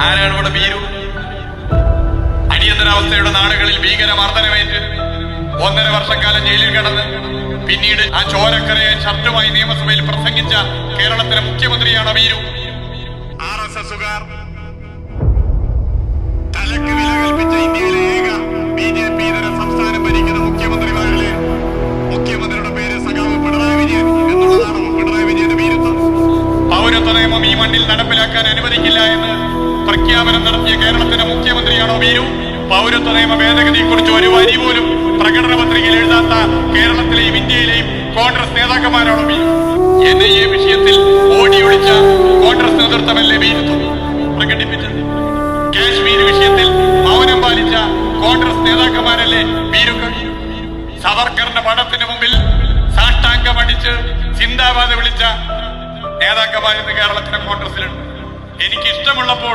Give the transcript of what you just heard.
ആരാണ് ഇവിടെ ഭീരു? അടിയന്തരാവസ്ഥയുടെ നാടുകളിൽ ഭീകരമർദ്ദനമേറ്റ് 1.5 വർഷക്കാലം ജയിലിൽ കിടന്ന് പിന്നീട് ആ ചോരക്കരയെ ഷർട്ടുമായി നിയമസഭയിൽ പ്രസംഗിച്ച കേരളത്തിലെ മുഖ്യമന്ത്രിയാണ് ഭീരു. RSSുകാർ തലക്ക് വില കൽപ്പിച്ച ഇന്ത്യയിലെ ഏക BJP ഇതര സംസ്ഥാനം ഭരിക്കുന്ന മുഖ്യമന്ത്രിമാരിലെ മുഖ്യമന്ത്രിയുടെ പേര് സഖാവ് പിണറായി വിജയൻ എന്നുള്ളതാണോ പിണറായി വിജയന്റെ ഭീരുത്വം? പൗരത്വ നിയമം ഈ മണ്ണിൽ നടപ്പിലാക്കാൻ അനുവദിക്കില്ല എന്ന് പ്രഖ്യാപനം നടത്തിയ കേരളത്തിന്റെ മുഖ്യമന്ത്രിയാണോ ഭീരു? പൗരത്വ നിയമ ഭേദഗതിയെ കുറിച്ച് ഒരു വരി പോലും പ്രകടന പത്രികയിൽ എഴുതാത്ത കേരളത്തിലെയും ഇന്ത്യയിലെയും കോൺഗ്രസ് നേതാക്കന്മാരാണോ ഭീരു? NIA വിഷയത്തിൽ ഓടി ഒളിച്ച കോൺഗ്രസ് നേതൃത്വമല്ലേ ഭീരുത്വം പ്രകടിപ്പിച്ചത്? കാശ്മീർ വിഷയത്തിൽ മൗനം പാലിച്ച കോൺഗ്രസ് നേതാക്കന്മാരല്ലേ ഭീരുക്കൾ? സവർക്കറിന്റെ പടത്തിന് മുമ്പിൽ സാഷ്ടാംഗമടിച്ച് സിന്ദാബാദ് വിളിച്ച നേതാക്കന്മാർ ഇന്ന് കേരളത്തിലെ കോൺഗ്രസിലുണ്ട്. എനിക്കിഷ്ടമുള്ളപ്പോൾ